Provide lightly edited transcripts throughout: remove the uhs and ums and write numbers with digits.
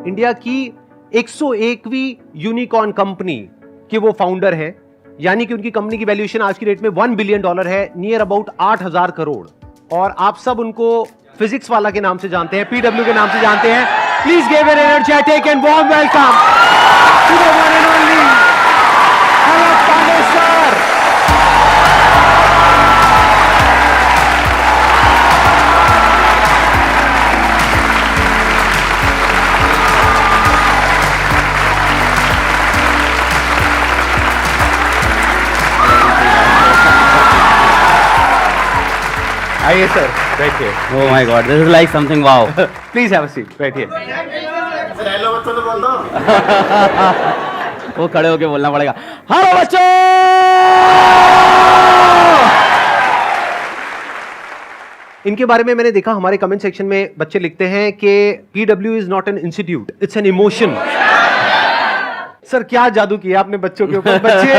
India की 101वीं unicorn company के वो फाउंडर हैं, यानी कि उनकी कंपनी की वैल्यूएशन आज की डेट में $1 बिलियन है, नियर अबाउट 8,000 करोड़। और आप सब उनको फिजिक्स वाला के नाम से जानते हैं, पीडब्ल्यू के नाम से जानते हैं। Please give an energetic and warm welcome to the one and only Alakh Pandey sir. आइए सर, बैठिए। Oh my God, this is like something wow. Please have a seat, बैठिए। हेलो बच्चों तो बोल दो। वो खड़े होके बोलना पड़ेगा। हेलो बच्चों। इनके बारे में मैंने देखा, हमारे कमेंट सेक्शन में बच्चे लिखते हैं कि PW is not an institute, it's an emotion. Sir क्या जादू किया आपने बच्चों के ऊपर, बच्चे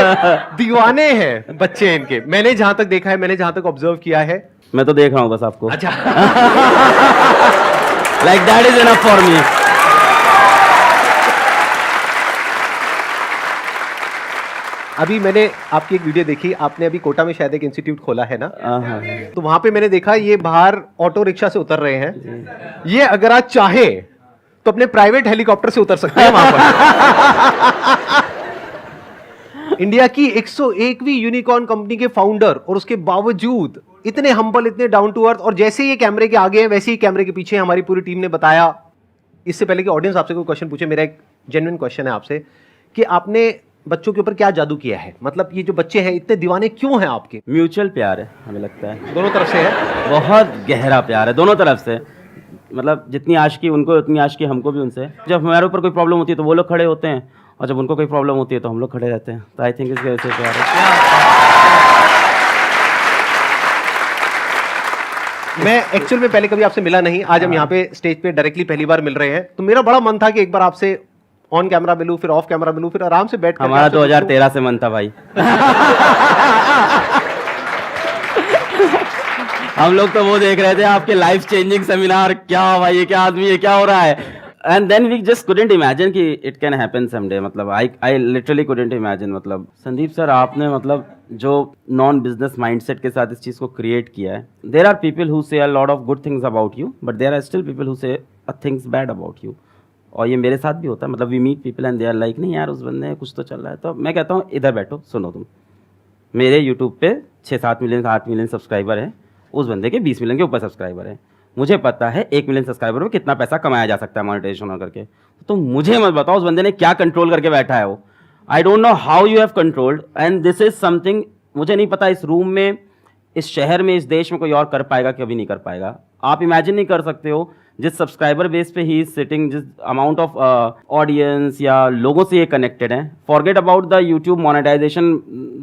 दीवाने हैं बच्चे इनके। मैंने जहां तक देखा है, मैंने जहां तक ऑब्जर्व किया है। मैं तो देख रहा हूँ बस आपको। अच्छा। Like that is enough for me. अभी मैंने आपकी एक वीडियो देखी, आपने अभी कोटा में शायद एक इंस्टीट्यूट खोला है ना, हाँ। तो वहां पे मैंने देखा ये बाहर ऑटो रिक्शा से उतर रहे हैं। ये अगर आप चाहें तो अपने प्राइवेट हेलीकॉप्टर से उतर सकते हैं वहां पर। इंडिया की 101वीं यूनिकॉर्न कंपनी के फाउंडर, और उसके बावजूद इतने हम्बल, इतने डाउन टू अर्थ। और जैसे ये कैमरे के आगे हैं वैसे ही कैमरे के पीछे हमारी पूरी टीम ने बताया। इससे पहले कि ऑडियंस आपसे कोई क्वेश्चन पूछे, मेरा एक जेन्युइन क्वेश्चन है आपसे कि आपने बच्चों के ऊपर क्या जादू किया है? मतलब ये जो बच्चे हैं इतने दीवाने क्यों हैं आपके? म्यूचुअल प्यार है, हमें लगता है दोनों तरफ से है, बहुत गहरा प्यार है दोनों तरफ से। मतलब जितनी आशिकी उनको उतनी आशिकी हमको भी उनसे। जब हमारे ऊपर कोई प्रॉब्लम होती है तो वो लोग खड़े होते हैं, और जब उनको कोई प्रॉब्लम होती है तो हम लोग खड़े रहते हैं। तो आई थिंक इसके वजह से प्यार है। मैं एक्चुअल में पहले कभी आपसे मिला नहीं, आज हम यहाँ पे स्टेज पे डायरेक्टली पहली बार मिल रहे हैं, तो मेरा बड़ा मन था कि एक बार आपसे ऑन कैमरा मिलूं, फिर ऑफ कैमरा मिलूं, फिर आराम से बैठ कर। हमारा 2013 से मन था भाई। हम लोग तो वो देख रहे थे आपके लाइफ चेंजिंग सेमिनार, क्या भाई ये क्या आदमी है, क्या हो रहा है। And then we just couldn't imagine कि इट कैन हैपन समडे। मतलब आई लिटरली कुडंट इमेजिन। मतलब संदीप सर, आपने मतलब जो नॉन बिजनेस माइंडसेट के साथ इस चीज़ को क्रिएट किया है। There are people who say a lot of good things about you, but there are still people who say things bad about you. और ये मेरे साथ भी होता है। मतलब we meet people and they are like, नहीं यार उस बंदे कुछ तो चल रहा है। तो मैं कहता हूँ इधर बैठो, सुनो तुम। मेरे यूट्यूब पे 6-7 मिलियन 8 मिलियन सब्सक्राइबर हैं, उस बंदे के 20 मिलियन के ऊपर सब्सक्राइबर हैं। मुझे पता है 1 मिलियन सब्सक्राइबर में कितना पैसा कमाया जा सकता है मोनेटाइजेशन करके। तो मुझे मत बताओ उस बंदे ने क्या कंट्रोल करके बैठा है वो। I don't know how you have controlled, and this is something मुझे नहीं पता इस रूम में, इस शहर में, इस देश में कोई और कर पाएगा, कभी नहीं कर पाएगा। आप इमेजिन नहीं कर सकते हो जिस सब्सक्राइबर बेस पे ही इज सिटिंग, जिस अमाउंट ऑफ ऑडियंस या लोगों से ये कनेक्टेड है। Forget about the YouTube monetization,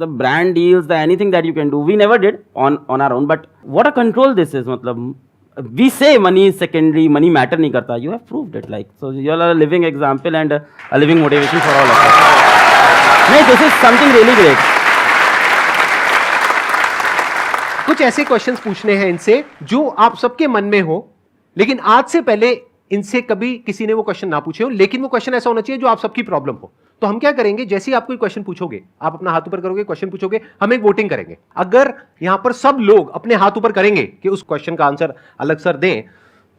the brand deals, the anything that you can do, we never did on our own, but what a control this is. मतलब we say money is secondary, money matter नहीं करता, you have proved it, like so you are a living example and a living motivation for all of us. नहीं, this is something really great. कुछ ऐसे questions पूछने हैं इनसे जो आप सबके मन में हो, लेकिन आज से पहले इनसे कभी किसी ने वो क्वेश्चन ना पूछे हो, लेकिन वो क्वेश्चन ऐसा होना चाहिए जो आप सबकी प्रॉब्लम हो। तो हम क्या करेंगे, जैसे ही आप कोई क्वेश्चन पूछोगे, आप अपना हाथ ऊपर करोगे, क्वेश्चन पूछोगे, हम एक वोटिंग करेंगे। अगर यहां पर सब लोग अपने हाथ ऊपर करेंगे कि उस क्वेश्चन का आंसर अलग सर दें,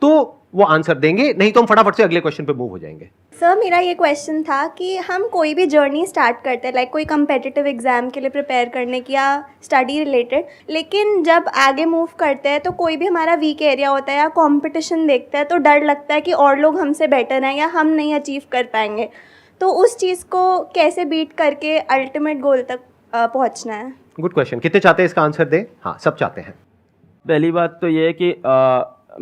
तो वो आंसर देंगे, नहीं तो हम फटाफट से अगले क्वेश्चन पे मूव हो जाएंगे। सर मेरा ये क्वेश्चन था कि हम कोई भी जर्नी स्टार्ट करते हैं, लाइक कोई कम्पिटिटिव एग्जाम के लिए प्रिपेयर करने की या स्टडी रिलेटेड, लेकिन जब आगे मूव करते हैं तो कोई भी हमारा वीक एरिया होता है या कंपटीशन देखते हैं तो डर लगता है कि और लोग हमसे बेटर हैं या हम नहीं अचीव कर पाएंगे। तो उस चीज़ को कैसे बीट करके अल्टीमेट गोल तक पहुंचना है? Good question. कितने चाहते हैं इसका आंसर दें? हाँ, सब चाहते हैं। पहली बात तो ये है कि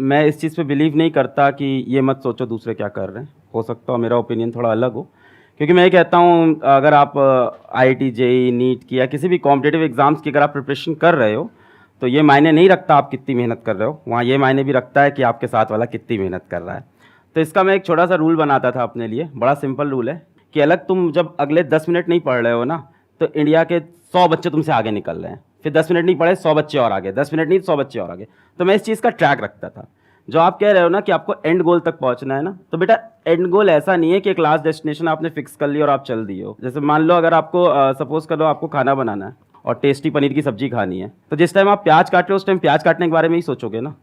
मैं इस चीज़ पे बिलीव नहीं करता कि ये मत सोचो दूसरे क्या कर रहे हैं। हो सकता है मेरा ओपिनियन थोड़ा अलग हो, क्योंकि मैं ये कहता हूँ अगर आप IIT JEE नीट की या किसी भी कॉम्पिटिटिव एग्जाम्स की अगर आप प्रिपरेशन कर रहे हो तो ये मायने नहीं रखता आप कितनी मेहनत कर रहे हो, वहाँ ये मायने भी रखता है कि आपके साथ वाला कितनी मेहनत कर रहा है। तो इसका मैं एक छोटा सा रूल बनाता था अपने लिए, बड़ा सिंपल रूल है कि अलग तुम जब अगले 10 मिनट नहीं पढ़ रहे हो ना, तो इंडिया के 100 बच्चे तुमसे आगे निकल रहे हैं, फिर 10 मिनट नहीं पढ़े 100 बच्चे और आगे, 10 मिनट नहीं 100 बच्चे और आगे। तो मैं इस चीज़ का ट्रैक रखता था। जो आप कह रहे हो ना कि आपको एंड गोल तक पहुंचना है ना, तो बेटा एंड गोल ऐसा नहीं है कि एक लास्ट डेस्टिनेशन आपने फिक्स कर ली और आप चल दिए हो। जैसे मान लो अगर आपको सपोज करो आपको खाना बनाना है और टेस्टी पनीर की सब्जी खानी है, तो जिस टाइम आप प्याज काट रहे हो उस टाइम प्याज काटने के बारे में ही सोचोगे ना,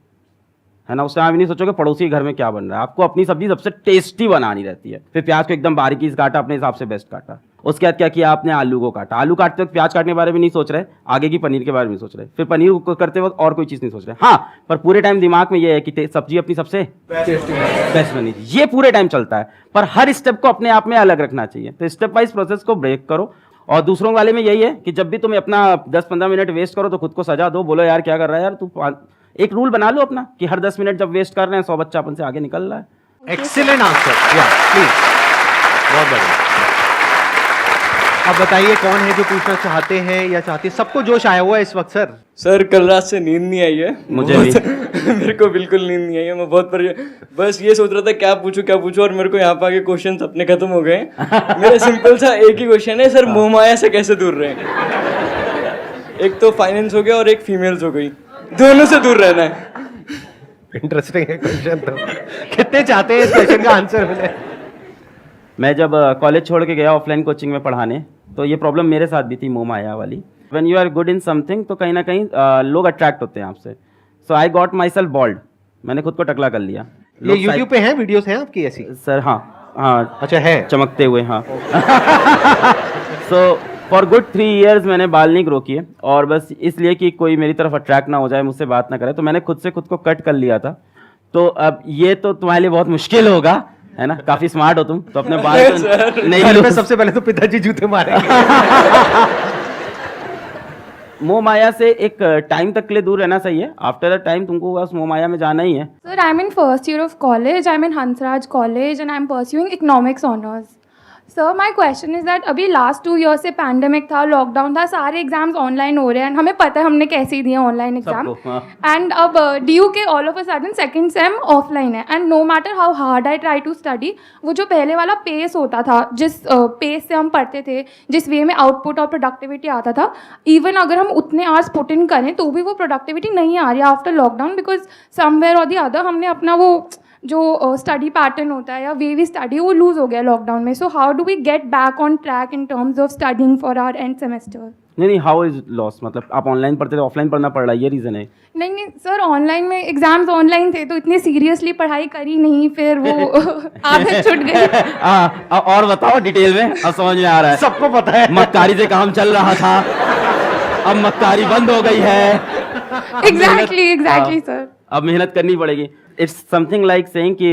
है ना। उस टाइम आप नहीं सोचोगे पड़ोसी के घर में क्या बन रहा है। आपको अपनी सब्जी सबसे टेस्टी बनानी रहती है। फिर प्याज को एकदम बारीकी से काटा, अपने हिसाब से बेस्ट काटा। उसके बाद क्या किया आपने, आलू को काटा। आलू काटते वक्त प्याज काटने के बारे में नहीं सोच रहे, आगे की पनीर के बारे में सोच रहे। फिर पनीर को करते वक्त और कोई चीज़ नहीं सोच रहे। हाँ, पर पूरे टाइम दिमाग में ये है कि सब्जी अपनी सबसे बेस्ट बनी थी, ये पूरे टाइम चलता है। पर हर स्टेप को अपने आप में अलग रखना चाहिए। तो स्टेप वाइज प्रोसेस को ब्रेक करो। और दूसरों वाले में यही है कि जब भी तुम अपना 10-15 मिनट वेस्ट करो तो खुद को सजा दो, बोलो यार क्या कर रहा है यार तू। एक रूल बना लो अपना कि हर 10 मिनट जब वेस्ट कर रहे हैं 100 बच्चा अपन से आगे निकल रहा है। एक्सीलेंट आंसर, या प्लीज, बहुत बढ़िया। अब बताइए कौन है जो पूछना चाहते हैं या चाहती है? सबको जोश आया हुआ है इस वक्त सर। सर कल रात से नींद नहीं आई है मुझे भी। मेरे को बिल्कुल नींद नहीं आई है, मैं बहुत बस ये सोच रहा था क्या पूछूं और मेरे को यहाँ पे आके क्वेश्चन अपने खत्म हो गए। मेरा सिंपल सा एक ही क्वेश्चन है सर, मोहमाया से कैसे दूर रहें? एक तो फाइनेंस हो गया और एक फीमेल्स हो गई, दोनों से दूर रहना है। इंटरेस्टिंग है क्वेश्चन। तो कितने चाहते हैं इस क्वेश्चन का आंसर मिले? मैं जब कॉलेज छोड़ के गया ऑफलाइन कोचिंग में पढ़ाने, तो ये प्रॉब्लम मेरे साथ भी थी, मोह माया वाली। When you are good in something तो कहीं ना कहीं लोग अट्रैक्ट होते हैं आपसे। So I got myself bold, मैंने खुद को टकला कर लिया। ये यूट्यूब पे हैं वीडियोस हैं आपकी ऐसी? सर हाँ अच्छा है, चमकते हुए, हाँ। सो फॉर गुड 3 years मैंने बाल नहीं ग्रो किए, और बस इसलिए कि कोई मेरी तरफ अट्रैक्ट ना हो जाए, मुझसे बात ना करे, तो मैंने खुद से खुद को कट कर लिया था। तो अब ये तो तुम्हारे लिए बहुत मुश्किल होगा, है ना, काफी स्मार्ट हो तुम, तो अपने बाल तो नहीं घर लो। में सबसे पहले तो पिताजी जूते मारेंगे। मोह माया से एक टाइम तक के लिए दूर रहना सही है। आफ्टर अ टाइम तुमको बस मोह माया में जाना ही है। Sir, I'm in first year of college. I'm in Hansraj College and I'm pursuing economics honors. Sir, my question is that अभी last 2 years से pandemic था, लॉकडाउन था, सारे एग्जाम्स ऑनलाइन हो रहे हैं, हमें पता है हमने कैसे दिए ऑनलाइन एग्जाम। सबको, हाँ। एंड अब ड्यू के all of a sudden second same offline है, and no matter how hard I try to study, वो जो पहले वाला पेस होता था, जिस पेस से हम पढ़ते थे, जिस वे में आउटपुट और प्रोडक्टिविटी आता था, इवन अगर हम उतने आवर्स पुट इन करें तो भी वो प्रोडक्टिविटी नहीं आ रही after lockdown, because somewhere or the other हमने अपना वो जो स्टडी पैटर्न होता है या वे वी स्टडी वो लूज हो गया लॉकडाउन में। So how do we get back on track in terms of studying for our end semester? नहीं, हाउ इज लॉस, मतलब आप ऑनलाइन पढ़ते थे, ऑफलाइन पढ़ना पड़ रहा है, ये रीजन है? नहीं सर, ऑनलाइन में एग्जाम्स ऑनलाइन थे तो इतने सीरियसली पढ़ाई करी नहीं, फिर वो आदत छूट गई। और बताओ डिटेल में, अब समझ में आ रहा है। सबको पता है मक्कारी से काम चल रहा था, अब मक्कारी बंद हो गई है। एग्जैक्टली सर, अब मेहनत करनी पड़ेगी। इट्स समथिंग लाइक सेइंग कि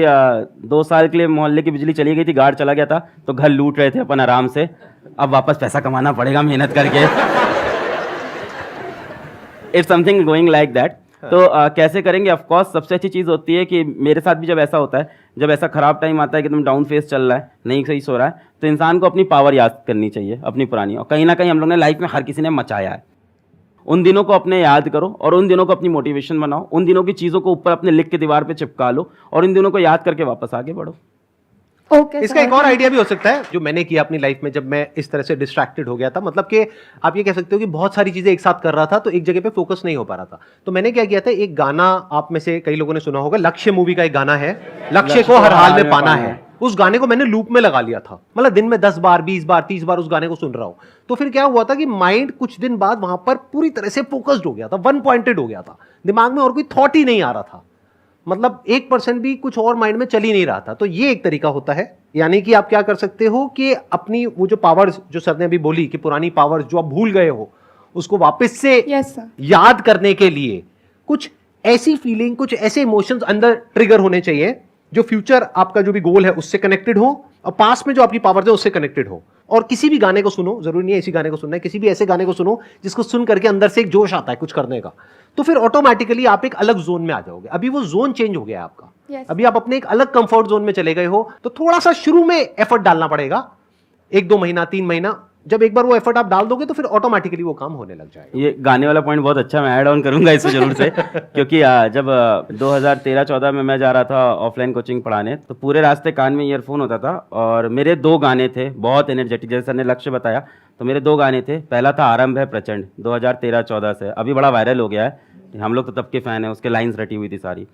2 साल के लिए मोहल्ले की बिजली चली गई थी, गार्ड चला गया था, तो घर लूट रहे थे अपन आराम से, अब वापस पैसा कमाना पड़ेगा मेहनत करके। It's something going like that. तो कैसे करेंगे? ऑफ कोर्स सबसे अच्छी चीज़ होती है कि मेरे साथ भी जब ऐसा होता है, जब ऐसा खराब टाइम आता है कि तुम डाउन फेस चल रहा है, नहीं सही सो रहा है, तो इंसान को अपनी पावर याद करनी चाहिए, अपनी पुरानी। और कहीं ना कहीं हम लोग ने लाइफ में हर किसी ने मचाया है, उन दिनों को अपने याद करो और उन दिनों को अपनी मोटिवेशन बनाओ, उन दिनों की चीज़ों को ऊपर अपने लिख के दीवार पे चिपका लो और इन दिनों को याद करके वापस आगे बढ़ो। ओके। इसका एक और आइडिया भी हो सकता है जो मैंने किया अपनी लाइफ में, जब मैं इस तरह से डिस्ट्रैक्टेड हो गया था, मतलब कि आप ये कह सकते हो कि बहुत सारी चीजें एक साथ कर रहा था तो एक जगह पे फोकस नहीं हो पा रहा था। तो मैंने क्या किया था, एक गाना आप में से कई लोगों ने सुना होगा, लक्ष्य मूवी का एक गाना है, लक्ष्य को हर हाल में पाना है। उस गाने को मैंने लूप में लगा लिया था, मतलब दिन में 10 बार 20 बार 30 बार उस गाने को सुन रहा हूं। तो फिर क्या हुआ था कि माइंड कुछ दिन बाद वहां पर पूरी तरह से फोकस्ड हो गया था, वन पॉइंटेड हो गया था, दिमाग में और कोई थॉट ही नहीं आ रहा था, मतलब 1% भी कुछ और माइंड में चल ही नहीं रहा था। तो ये एक तरीका होता है, यानी कि आप क्या कर सकते हो कि अपनी वो जो पावर्स जो सर ने अभी बोली कि पुरानी पावर्स जो आप भूल गए हो, उसको वापस से याद करने के लिए कुछ ऐसी फीलिंग, कुछ ऐसे इमोशंस अंदर ट्रिगर होने चाहिए जो फ्यूचर आपका जो भी गोल है उससे कनेक्टेड हो और पास में जो आपकी पावर्स है उससे कनेक्टेड हो। और किसी भी गाने को सुनो, जरूरी नहीं है इसी गाने को सुनना है, किसी भी ऐसे गाने को सुनो जिसको सुन करके अंदर से एक जोश आता है कुछ करने का, तो फिर ऑटोमेटिकली आप एक अलग जोन में आ जाओगे। अभी वो जोन चेंज हो गया है आपका, अभी आप अपने एक अलग कंफर्ट जोन में चले गए हो, तो थोड़ा सा शुरू में एफर्ट डालना पड़ेगा, 1-2 महीना 3 महीना। जब एक बार वो एफर्ट आप डाल दोगे तो फिर ऑटोमेटिकली वो काम होने लग जाएगा। ये गाने वाला पॉइंट बहुत अच्छा, मैं ऐड ऑन करूंगा इसको जरूर से। क्योंकि जब 2013-14 में मैं जा रहा था ऑफलाइन कोचिंग पढ़ाने, तो पूरे रास्ते कान में ईयरफोन होता था और मेरे 2 गाने थे बहुत एनर्जेटिक, जैसे सर ने लक्ष्य बताया, तो मेरे 2 गाने थे। पहला था आरंभ है प्रचंड, 2013-14 से, अभी बड़ा वायरल हो गया है, हम लोग तो तब के फैन हैं, उसके लाइन्स रटी हुई थी सारी।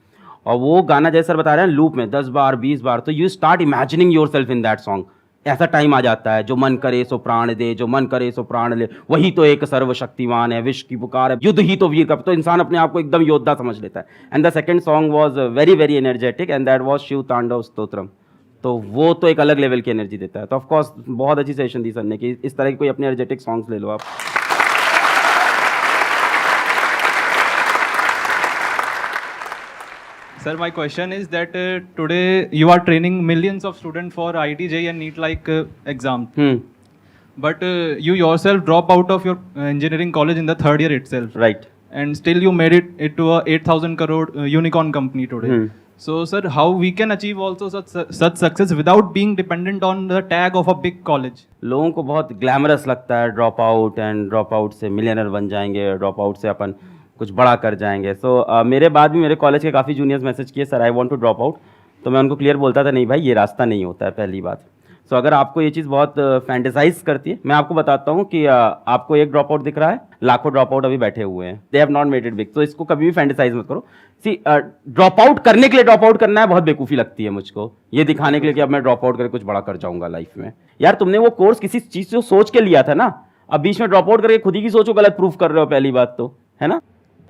और वो गाना जैसे सर बता रहे हैं लूप में 10 बार 20 बार, तो you start imagining your self in that song. ऐसा टाइम आ जाता है, जो मन करे सो प्राण दे, जो मन करे सो प्राण ले, वही तो एक सर्वशक्तिमान है, विश्व की पुकार है, युद्ध ही तो वीर का, तो इंसान अपने आप को एकदम योद्धा समझ लेता है। And the second song was very very energetic and that was Shiv Tandav Stotram. तो वो तो एक अलग लेवल की एनर्जी देता है। तो ऑफ कोर्स बहुत अच्छी सेशन दी सर ने कि इस तरह की कोई अपने एनर्जेटिक सॉन्ग्स ले लो आप। Sir, my question is that today you are training millions of students for IIT JEE and NEET like exams. But you yourself drop out of your engineering college in the third year itself. Right. And still you made it to a 8,000 crore unicorn company today. So sir, how we can achieve also such success without being dependent on the tag of a big college? लोगों को बहुत glamorous लगता है drop out, and drop out से millionaire बन जाएंगे, drop out से अपन कुछ बड़ा कर जाएंगे। सो मेरे बाद भी मेरे कॉलेज के काफ़ी जूनियर्स मैसेज किए sir I want to drop out, तो मैं उनको क्लियर बोलता था नहीं भाई ये रास्ता नहीं होता है पहली बात। सो अगर आपको ये चीज़ बहुत फैंटेसाइज करती है, मैं आपको बताता हूँ कि आपको एक ड्रॉप आउट दिख रहा है, लाखों ड्रॉप आउट अभी बैठे हुए हैं, they have not made it big. तो इसको कभी भी फैंटेसाइज मत करो। सी ड्रॉप आउट करने के लिए ड्रॉप आउट करना है बहुत बेवकूफ़ी लगती है मुझको, ये दिखाने के लिए कि अब मैं ड्रॉप आउट करके कुछ बड़ा कर जाऊंगा लाइफ में। यार तुमने वो कोर्स किसी चीज़ से सोच के लिया था ना, अब बीच में ड्रॉप आउट करके खुद ही की सोचो गलत प्रूफ कर रहे हो, पहली बात तो है ना।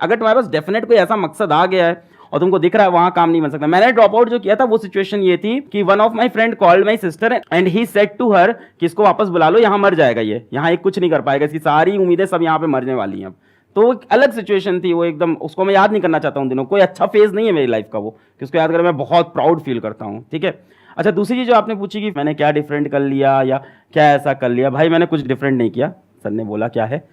अगर तुम्हारे पास डेफिनेट कोई ऐसा मकसद आ गया है और तुमको दिख रहा है वहां काम नहीं बन सकता। मैंने ड्रॉप आउट जो किया था वो सिचुएशन ये थी कि one of my friend called my sister and he said to her कि इसको वापस बुला लो, यहाँ मर जाएगा ये, यहाँ एक कुछ नहीं कर पाएगा, इसकी सारी उम्मीदें सब यहाँ पे मरने वाली हैं अब। तो एक अलग सिचुएशन थी वो, एकदम उसको मैं याद नहीं करना चाहता हूँ दिनों, कोई अच्छा फेज नहीं है मेरी लाइफ का वो कि उसको याद कर मैं बहुत प्राउड फील करता हूँ। ठीक है, अच्छा दूसरी चीज़ जो आपने पूछी कि मैंने क्या डिफरेंट कर लिया या क्या ऐसा कर लिया, भाई मैंने कुछ डिफरेंट नहीं किया। सर ने बोला क्या है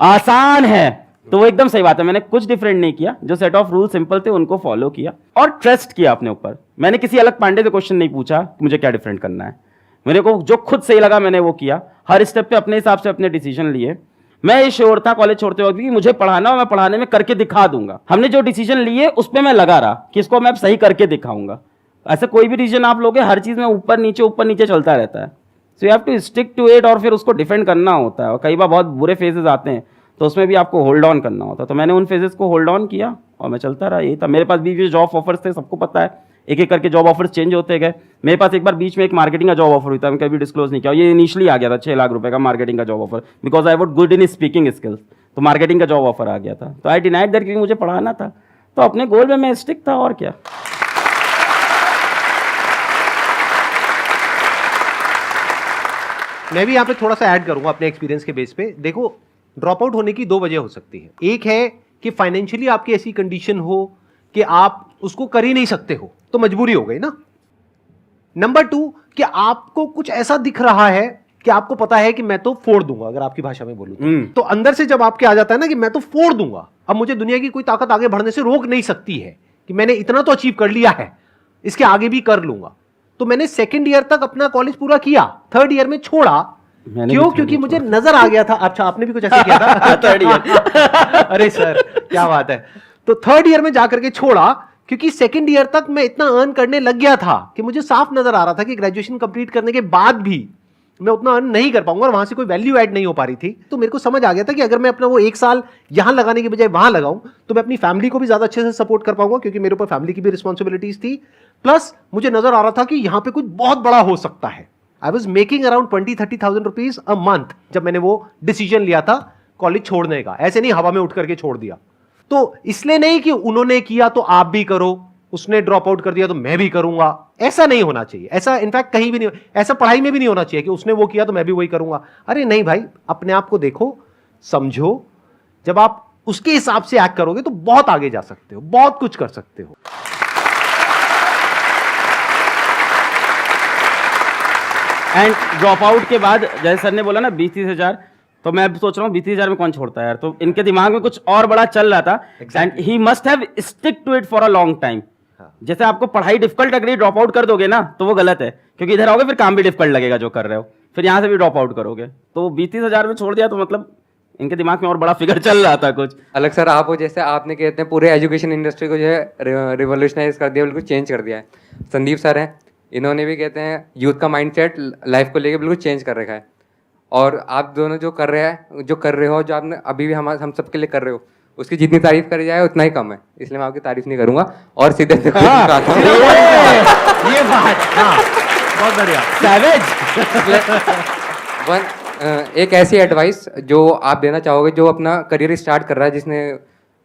आसान है, तो वो एकदम सही बात है, मैंने कुछ डिफरेंट नहीं किया, जो सेट ऑफ रूल सिंपल थे उनको फॉलो किया और ट्रस्ट किया अपने ऊपर। मैंने किसी अलग पांडे से क्वेश्चन नहीं पूछा कि मुझे क्या डिफरेंट करना है, मेरे को जो खुद सही लगा मैंने वो किया, हर स्टेप पे अपने हिसाब से अपने डिसीजन लिए। मैं ये श्योर था कॉलेज छोड़ते वक्त कि मुझे पढ़ाना और मैं पढ़ाने में करके दिखा दूंगा। हमने जो डिसीजन लिए उस पर मैं लगा रहा कि इसको मैं सही करके दिखाऊंगा। ऐसे कोई भी डिसीजन आप लोगे हर चीज में ऊपर नीचे चलता रहता है, so you have to stick to it और फिर उसको डिफेंड करना होता है। और कई बार बहुत बुरे फेजेस आते हैं तो उसमें भी आपको होल्ड ऑन करना होता है, तो मैंने उन फेजेस को होल्ड ऑन किया और मैं चलता रहा। यही था, मेरे पास भी जॉब ऑफर्स थे, सबको पता है, एक एक करके जॉब ऑफर्स चेंज होते गए। मेरे पास एक बार बीच में एक मार्केटिंग का जॉब ऑफर हुआ था, मैं कभी डिस्क्लोज नहीं किया, ये इनिशियली आ गया था 6 लाख रुपए का मार्केटिंग का job offer, because I what good in speaking skills, तो मार्केटिंग का जॉब ऑफर आ गया था। तो आई डिनाइड दैट क्योंकि मुझे पढ़ाना था, तो अपने गोल में मैं स्टिक था और क्या। मैं भी यहाँ पे थोड़ा सा ऐड करूंगा अपने एक्सपीरियंस के बेस पे। देखो ड्रॉप आउट होने की 2 वजह हो सकती है, एक है कि फाइनेंशियली आपकी ऐसी कंडीशन हो कि आप उसको कर ही नहीं सकते हो, तो मजबूरी हो गई ना। नंबर 2 कि आपको कुछ ऐसा दिख रहा है कि आपको पता है कि मैं तो फोड़ दूंगा, अगर आपकी भाषा में बोलूं तो अंदर से जब आपके आ जाता है ना कि मैं तो फोड़ दूंगा, अब मुझे दुनिया की कोई ताकत आगे बढ़ने से रोक नहीं सकती है, कि मैंने इतना तो अचीव कर लिया है, इसके आगे भी कर लूंगा। तो मैंने 2nd ईयर तक अपना कॉलेज पूरा किया, 3rd ईयर में छोड़ा। क्यों? क्योंकि मुझे नजर आ गया था। अच्छा आपने भी कुछ ऐसे किया था? 3rd ईयर अरे सर क्या बात है। तो 3rd ईयर में जाकर के छोड़ा क्योंकि 2nd ईयर तक मैं इतना अर्न करने लग गया था कि मुझे साफ नजर आ रहा था कि ग्रेजुएशन कंप्लीट करने के बाद भी मैं उतना अर्न नहीं कर पाऊंगा और वहां से कोई वैल्यू ऐड नहीं हो पा रही थी। तो मेरे को समझ आ गया था कि अगर मैं अपना वो 1 साल यहां लगाने के बजाय वहां लगाऊं तो मैं अपनी फैमिली को भी ज्यादा अच्छे से सपोर्ट कर पाऊंगा, क्योंकि मेरे ऊपर फैमिली की भी रिस्पॉन्सिबिलिटीज थी। प्लस मुझे नजर आ रहा था कि यहां पे कुछ बहुत बड़ा हो सकता है। I was making around 20-30,000 rupees a month जब मैंने वो डिसीजन लिया था कॉलेज छोड़ने का। ऐसे नहीं हवा में उठ करके छोड़ दिया। तो इसलिए नहीं कि उन्होंने किया तो आप भी करो, उसने ड्रॉप आउट कर दिया तो मैं भी करूंगा, ऐसा नहीं होना चाहिए। ऐसा इनफैक्ट कहीं भी नहीं, ऐसा पढ़ाई में भी नहीं होना चाहिए कि उसने वो किया तो मैं भी वही करूंगा। अरे नहीं भाई, अपने आप को देखो, समझो, जब आप उसके हिसाब से एक्ट करोगे तो बहुत आगे जा सकते हो, बहुत कुछ कर सकते हो। एंड ड्रॉप आउट के बाद जैसे सर ने बोला ना 20-30 हजार, तो मैं सोच रहा हूँ 20-30 हजार में कौन छोड़ता है यार, तो इनके दिमाग में कुछ और बड़ा चल रहा था and he must have stick to it for a long time. जैसे आपको पढ़ाई डिफिकल्ट लग रही है, ड्रॉप आउट कर दोगे ना तो वो गलत है, क्योंकि इधर आओगे फिर काम भी डिफिकल्ट लगेगा जो कर रहे हो, फिर यहाँ से भी ड्रॉप आउट करोगे। तो 20-30 हजार में छोड़ दिया तो मतलब इनके दिमाग में और बड़ा फिगर चल रहा था कुछ अलग। सर आप वो जैसे आपने कहते हैं पूरे एजुकेशन इंडस्ट्री को जो है रिवोल्यूशनाइज कर दिया, बिल्कुल चेंज कर दिया है। संदीप सर हैं, इन्होंने भी कहते हैं यूथ का माइंडसेट लाइफ को लेके बिल्कुल चेंज कर रखा है। और आप दोनों जो कर रहे हो, जो आपने अभी भी हम सबके लिए कर रहे हो, उसकी जितनी तारीफ करी जाए उतना ही कम है, इसलिए मैं आपकी तारीफ नहीं करूंगा और सीधे ये बात, हाँ, बहुत बढ़िया। सैवेज। एक ऐसी एडवाइस जो आप देना चाहोगे जो अपना करियर स्टार्ट कर रहा है, जिसने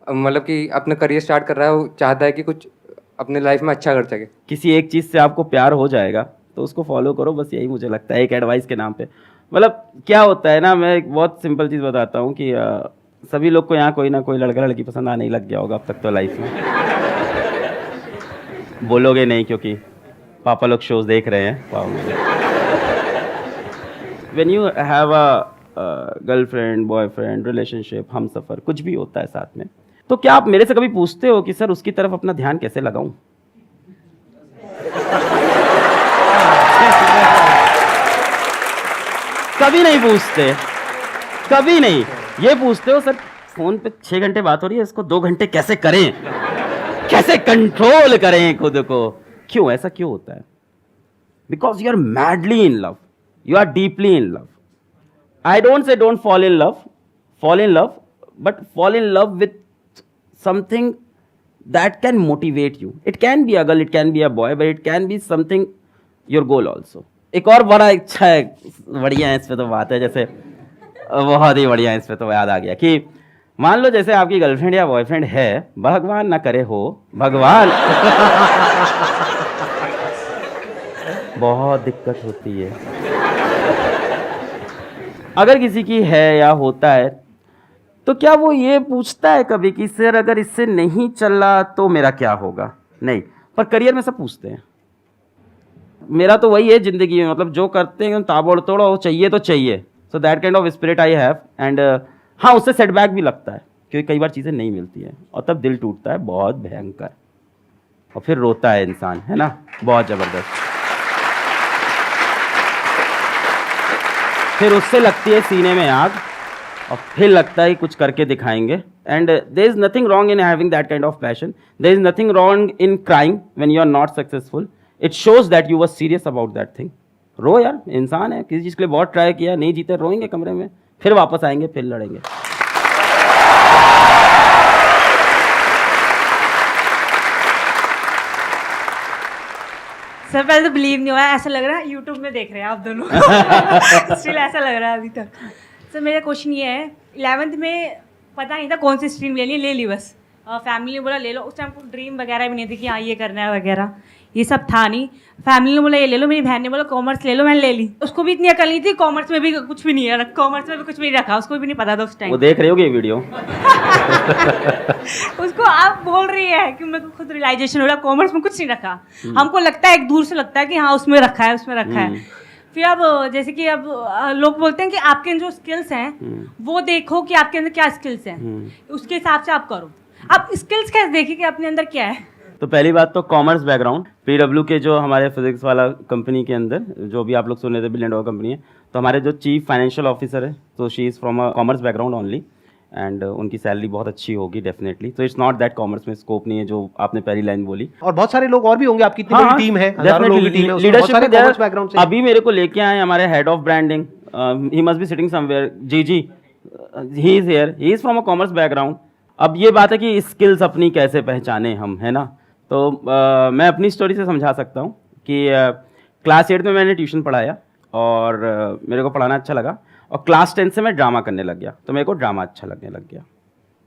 मतलब कि अपना करियर स्टार्ट कर रहा है, वो चाहता है कि कुछ अपने लाइफ में अच्छा कर सके। किसी एक चीज़ से आपको प्यार हो जाएगा तो उसको फॉलो करो, बस यही मुझे लगता है एक एडवाइस के नाम पे। मतलब क्या होता है ना, मैं एक बहुत सिंपल चीज़ बताता हूँ कि सभी लोग को यहाँ कोई ना कोई लड़का लड़की पसंद आने ही लग गया होगा अब तक तो लाइफ में। बोलोगे नहीं क्योंकि पापा लोग शोज देख रहे हैं। When you have a girlfriend, boyfriend, relationship, हम सफ़र, कुछ भी होता है साथ में, तो क्या आप मेरे से कभी पूछते हो कि सर उसकी तरफ अपना ध्यान कैसे लगाऊं? कभी नहीं पूछते, कभी नहीं। ये पूछते हो सर फोन पे 6 घंटे बात हो रही है, इसको 2 घंटे कैसे करें, कैसे कंट्रोल करें खुद को? क्यों ऐसा क्यों होता है? Because you are madly in love, you are deeply in love. I don't say don't fall in love, fall in love, but fall in love with something that can motivate you. It can be a girl, it can be a boy, but it can be something your goal also. एक और बड़ा अच्छा है, बढ़िया है इस पे तो बात है, जैसे बहुत ही बढ़िया है इस पे तो याद आ गया कि मान लो जैसे आपकी गर्लफ्रेंड या बॉयफ्रेंड है, भगवान ना करे हो, भगवान बहुत दिक्कत होती है अगर किसी की है या होता है, तो क्या वो ये पूछता है कभी कि सर अगर इससे नहीं चला तो मेरा क्या होगा? नहीं, पर करियर में सब पूछते हैं। मेरा तो वही है जिंदगी में, मतलब जो करते हैं ताबड़ तोड़ चाहिए तो चाहिए। So that kind of spirit I have. And हाँ, उससे सेटबैक भी लगता है क्योंकि कई बार चीज़ें नहीं मिलती हैं और तब दिल टूटता है बहुत भयंकर, और फिर रोता है इंसान, है ना, बहुत ज़बरदस्त। फिर उससे लगती है सीने में आग और फिर लगता है कुछ करके दिखाएंगे। And there is nothing wrong in having that kind of passion, there is nothing wrong in crying when you are not successful. It shows that you were serious about that thing. रो यार, इंसान है, किसी चीज़ के लिए बहुत try किया, नहीं जीते, रोएंगे कमरे में, फिर वापस आएंगे, फिर लड़ेंगे। सर पहले तो बिलीव नहीं हुआ, ऐसा लग रहा है यूट्यूब में देख रहे हैं आप दोनों। स्टिल ऐसा लग रहा है अभी तक। सर मेरा क्वेश्चन ये है, 11th में पता नहीं था कौन सी स्ट्रीम लेनी है, ले ली बस। फैमिली ने बोला ले लो, उस टाइम को ड्रीम वगैरह भी नहीं थी कि हाँ ये करना है वगैरह, ये सब था नहीं। फैमिली ने बोला ये ले लो, मेरी बहन ने बोला कॉमर्स ले लो, मैंने ले ली। उसको भी इतनी अकल नहीं थी, कॉमर्स में भी कुछ भी नहीं है, कॉमर्स में भी कुछ भी नहीं रखा, उसको भी नहीं पता था उस टाइम। वो देख रहे होगे ये वीडियो। उसको आप बोल रही है कि मेरे को खुद रियलाइजेशन हो रहा है कॉमर्स में कुछ नहीं रखा। हमको लगता है एक दूर से लगता है कि हाँ उसमें रखा है, उसमें रखा है। फिर अब जैसे कि अब लोग बोलते हैं कि आपके जो स्किल्स हैं वो देखो कि आपके अंदर क्या स्किल्स हैं, उसके हिसाब से आप करो। आप स्किल्स कैसे देखिए कि अपने अंदर क्या है? तो पहली बात तो कॉमर्स बैकग्राउंड, पीडब्ल्यू के जो हमारे फिजिक्स वाला कंपनी के अंदर जो भी आप लोग सुन रहे थे बिलियन डॉलर कंपनी है, तो हमारे जो चीफ फाइनेंशियल ऑफिसर है तो she is from a commerce background only, and उनकी सैलरी बहुत अच्छी होगी डेफिनेटली। तो इट्स नॉट दैट कॉमर्स में स्कोप नहीं है जो आपने पहली लाइन बोली। और बहुत सारे लोग और भी होंगे, आपकी इतनी बड़ी टीम है, हजारों लोगों की टीम है, उसमें बहुत सारे कॉमर्स बैकग्राउंड से। अभी मेरे को लेके आए हमारे head of branding, he must be sitting somewhere, जी he is here, he is from a commerce background. अब ये बात है कि स्किल्स अपनी कैसे पहचाने हम, है ना। तो मैं अपनी स्टोरी से समझा सकता हूँ कि क्लास 8 में मैंने ट्यूशन पढ़ाया और मेरे को पढ़ाना अच्छा लगा, और क्लास 10 से मैं ड्रामा करने लग गया, तो मेरे को ड्रामा अच्छा लगने लग गया।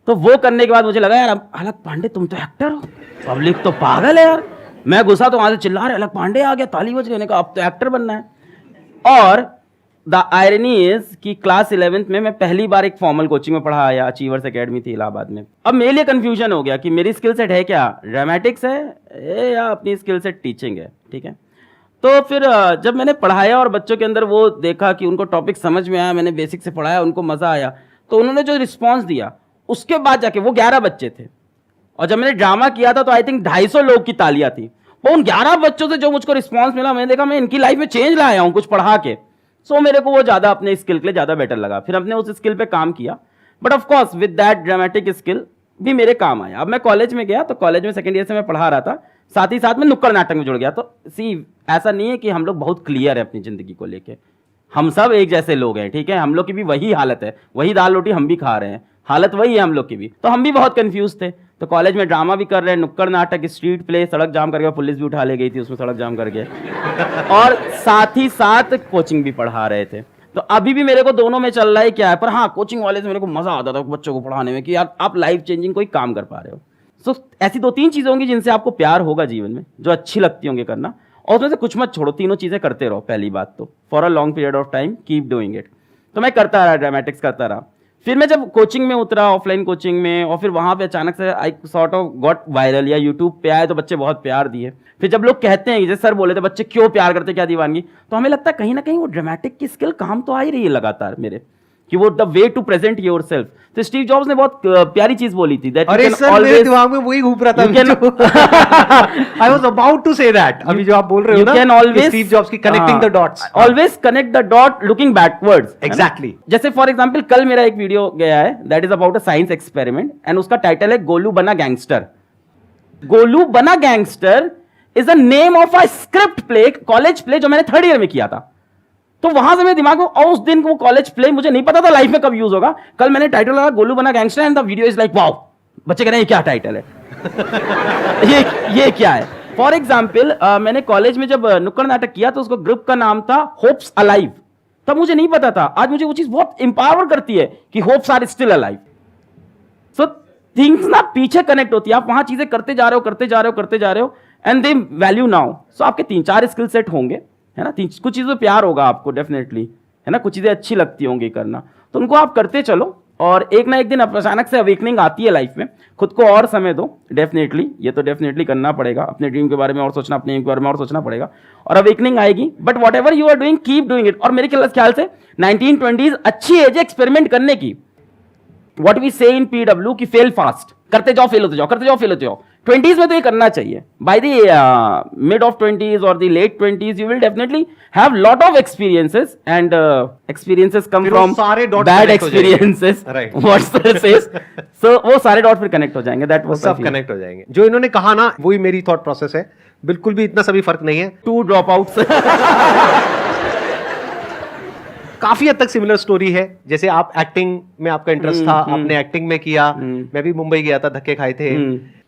तो वो करने के बाद मुझे लगा यार अब अलग पांडे तुम तो एक्टर हो, पब्लिक तो पागल है यार। मैं घुसा तो वहाँ से चिल्ला रहे अलग पांडे आ गया, ताली बज गई, अब तो एक्टर बनना है। और द आयरनी इज कि क्लास 11th में मैं पहली बार एक फॉर्मल कोचिंग में पढ़ा आया, अचीवर्स एकेडमी थी इलाहाबाद में। अब मेरे लिए कंफ्यूजन हो गया कि मेरी स्किल सेट है क्या, ड्रामेटिक्स है या अपनी स्किल सेट टीचिंग है, ठीक है। तो फिर जब मैंने पढ़ाया और बच्चों के अंदर वो देखा कि उनको टॉपिक समझ में आया, मैंने बेसिक से पढ़ाया, उनको मज़ा आया, तो उन्होंने जो रिस्पॉन्स दिया उसके बाद जाके वो 11 बच्चे थे, और जब मैंने ड्रामा किया था तो आई थिंक 250 लोग की तालियां थी। वो उन 11 बच्चों से जो मुझको रिस्पॉन्स मिला, मैंने देखा मैं इनकी लाइफ में चेंज लाया हूँ कुछ पढ़ा के। सो मेरे को वो ज़्यादा अपने स्किल के लिए ज़्यादा बेटर लगा, फिर अपने उस स्किल पे काम किया। But of course with that dramatic skill भी मेरे काम आया। अब मैं कॉलेज में गया तो कॉलेज में सेकंड ईयर से मैं पढ़ा रहा था, साथ ही साथ में नुक्कड़ नाटक में जुड़ गया। तो सी ऐसा नहीं है कि हम लोग बहुत क्लियर है अपनी ज़िंदगी को लेके, हम सब एक जैसे लोग हैं, ठीक है, हम लोग की भी वही हालत है, वही दाल रोटी हम भी खा रहे हैं। हालत वही है हम लोग की भी। तो हम भी बहुत कंफ्यूज थे। तो कॉलेज में ड्रामा भी कर रहे हैं, नुक्कड़ नाटक, स्ट्रीट प्ले, सड़क जाम करके पुलिस भी उठा ले गई थी उसमें सड़क जाम करके, और साथ ही साथ कोचिंग भी पढ़ा रहे थे। तो अभी भी मेरे को दोनों में चल रहा है क्या है, पर हाँ कोचिंग वाले से मेरे को मजा आता था बच्चों को पढ़ाने में कि यार आप लाइफ चेंजिंग कोई काम कर पा रहे हो। सो ऐसी 2-3 चीजें होंगी जिनसे आपको प्यार होगा जीवन में, जो अच्छी लगती होंगी करना, और उसमें से कुछ मत छोड़ो, तीनों चीजें करते रहो। पहली बात तो for a long period of time keep doing it. तो मैं करता रहा, ड्रामेटिक्स करता रहा। फिर मैं जब कोचिंग में उतरा, ऑफलाइन कोचिंग में, और फिर वहां पे अचानक से I sort of got viral, या यूट्यूब पे आए तो बच्चे बहुत प्यार दिए। फिर जब लोग कहते हैं, जैसे सर बोले थे बच्चे क्यों प्यार करते, क्या दीवानगी, तो हमें लगता है कहीं ना कहीं वो ड्रामेटिक की स्किल काम तो आ ही रही है लगातार मेरे, कि वो the way to present yourself. तो स्टीव जॉब्स ने बहुत प्यारी चीज बोली थी, दैट अरे सर मेरे दिमाग में वही घूम रहा था, I was about to say that. अभी जो आप बोल रहे हो ना, You can always, Steve Jobs की connecting the dots, always connect the dot looking backwards. Exactly. जैसे फॉर एग्जांपल कल मेरा एक वीडियो गया है, that is about a science experiment, and उसका टाइटल है गोलू बना गैंगस्टर। गोलू बना gangster is a name of a script play, college play, जो मैंने 3rd ईयर में किया था। तो वहां से मेरे दिमाग में, और उस दिन वो कॉलेज प्ले मुझे नहीं पता था लाइफ में कब यूज होगा। कल मैंने टाइटल लगा गोलू बना gangster, and the video is like wow, बच्चे कह रहे हैं ये क्या टाइटल है, ये क्या है। फॉर एग्जाम्पल मैंने कॉलेज में जब नुक्कड़ नाटक किया तो उसको ग्रुप का नाम था होप्स अलाइव। तब मुझे नहीं पता था, आज मुझे वो चीज बहुत इंपावर करती है कि hopes are still alive. So things ना पीछे कनेक्ट होती है, आप वहां चीजें करते जा रहे हो एंड दे वैल्यू नाउ। सो आपके 3-4 स्किल सेट होंगे, है ना, कुछ चीज़ों प्यार होगा आपको डेफिनेटली, है ना, कुछ चीज़ें अच्छी लगती होंगी करना, तो उनको आप करते चलो, और एक ना एक दिन अचानक से अवेकनिंग आती है लाइफ में। खुद को और समय दो, डेफिनेटली, ये तो डेफिनेटली करना पड़ेगा, अपने ड्रीम के बारे में और सोचना, अपने एम के बारे में और सोचना पड़ेगा, और अवेकनिंग आएगी। But whatever you are doing keep doing it. और मेरे ख्याल से 1920s अच्छी एज है एक्सपेरिमेंट करने की। व्हाट वी से इन पीडब्ल्यू की फेल फास्ट, करते जाओ फेल होते जाओ, करते जाओ फेल होते जाओ। 20s में तो ये करना चाहिए। By the mid of 20s और the late 20s you will definitely have lot of experiences, and experiences come from bad experiences, what's the sage. So वो सारे डॉट फिर कनेक्ट हो जाएंगे, दैट वाज सब कनेक्ट हो जाएंगे। जो इन्होंने कहा ना, वही मेरी थॉट प्रोसेस है, बिल्कुल भी इतना सभी फर्क नहीं है। 2 ड्रॉप आउट्स काफी हद तक सिमिलर स्टोरी है। जैसे आप एक्टिंग में आपका इंटरेस्ट था, आपने एक्टिंग में किया, मैं भी मुंबई गया था, धक्के खाए थे,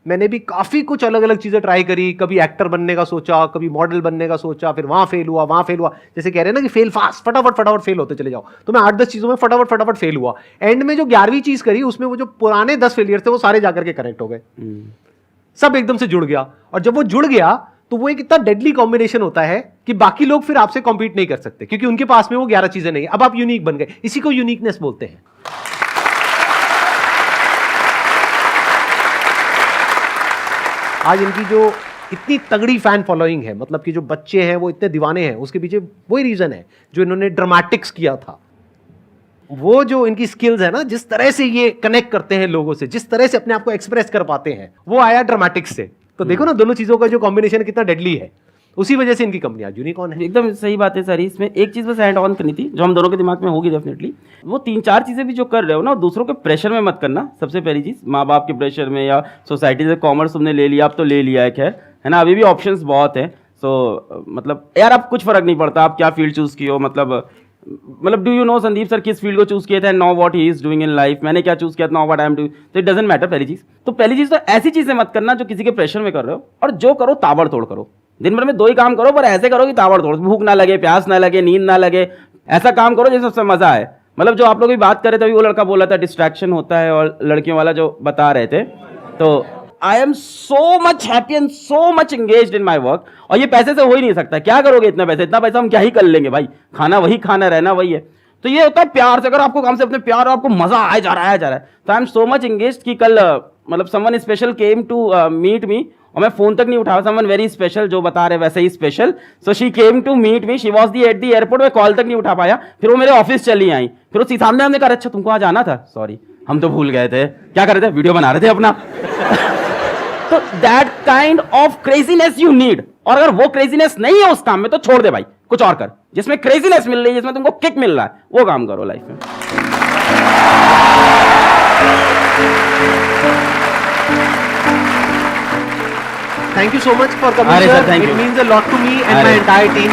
मैंने भी काफी कुछ अलग अलग चीजें ट्राई करी, कभी एक्टर बनने का सोचा, कभी मॉडल बनने का सोचा, फिर वहां फेल हुआ। जैसे कह रहे हैं ना कि फेल फास्ट, फटाफट फेल होते चले जाओ, तो मैं 8-10 चीजों में फटाफट फेल हुआ। एंड में जो 11वीं चीज करी, उसमें वो जो पुराने 10 फेलियर थे वो सारे जाकर के कनेक्ट हो गए, सब एकदम से जुड़ गया। और जब वो जुड़ गया तो वो एक इतना डेडली कॉम्बिनेशन होता है कि बाकी लोग फिर आपसे कॉम्पीट नहीं कर सकते, क्योंकि उनके पास में वो 11 चीजें नहीं है। अब आप यूनिक बन गए, इसी को यूनिकनेस बोलते हैं। आज इनकी जो इतनी तगड़ी फैन फॉलोइंग है, मतलब कि जो बच्चे हैं वो इतने दीवाने हैं, उसके पीछे वही रीजन है जो इन्होंने ड्रामेटिक्स किया था। वो जो इनकी स्किल्स है ना, जिस तरह से ये कनेक्ट करते हैं लोगों से, जिस तरह से अपने आप को एक्सप्रेस कर पाते हैं, वो आया ड्रामेटिक्स से। तो देखो ना, दोनों चीजों का जो कॉम्बिनेशन कितना डेडली है, उसी वजह से इनकी कंपनी आज यूनिकॉर्न है। एकदम सही बात है सर। इसमें एक चीज बस ऐड ऑन करनी थी, जो हम दोनों के दिमाग में होगी डेफिनेटली। वो 3-4 चीजें भी जो कर रहे हो ना, दूसरों के प्रेशर में मत करना। सबसे पहली चीज, माँ बाप के प्रेशर में या सोसाइटी से, कॉमर्स तुमने ले लिया, अब तो ले लिया है, खैर, है ना, अभी भी ऑप्शंस बहुत है। सो मतलब यार अब कुछ फर्क नहीं पड़ता आप क्या फील्ड चूज की हो। मतलब do you know Sandeep sir किस फील्ड को चूज किया था, know what he is doing in life, मैंने क्या चूज किया था, know what I am doing, तो इट डजंट मैटर। पहली चीज तो ऐसी चीजें मत करना जो किसी के प्रेशर में कर रहे हो, और जो करो ताबड़तोड़ करो। दिन भर में 2 ही काम करो, पर ऐसे करो कि ताबड़तोड़, भूख ना लगे, प्यास ना लगे, नींद ना लगे, ऐसा काम करो जिसमें सबसे मजा आए। मतलब जो आप लोग भी बात कर रहे थे, अभी वो लड़का बोला था डिस्ट्रैक्शन होता है, और लड़कियों वाला जो बता रहे थे, तो I am so much happy and so much engaged in my work. और ये पैसे से हो ही नहीं सकता, क्या करोगे इतना पैसा हम क्या ही कर लेंगे भाई, खाना वही खाना, रहना वही है। तो ये होता है प्यार से, अगर आपको काम से अपने प्यार और आपको मजा आया जा रहा है, तो I am so much engaged कि कल मतलब someone special came to meet me, और मैं फोन तक नहीं उठाया, समवन वेरी स्पेशल, जो बता रहे वैसे ही special. So she came to meet me, she was the at the airport, मैं कॉल तक नहीं उठा पाया, फिर वो मेरे ऑफिस चली आई, फिर वो सामने हमने कहा अच्छा तुमको आज आना था, सॉरी हम तो भूल गए थे, क्या कर रहे थे, वीडियो बना रहे थे अपना। तो that kind of craziness you need. और अगर वो क्रेजीनेस नहीं है उस काम में, तो छोड़ दे भाई, कुछ और कर, जिसमें क्रेजीनेस मिल रही है, जिसमें तुमको किक मिल रहा है, वो काम करो लाइफ में। Thank you so much for coming, Sir, sir. thank It you. means a lot to me and my entire team.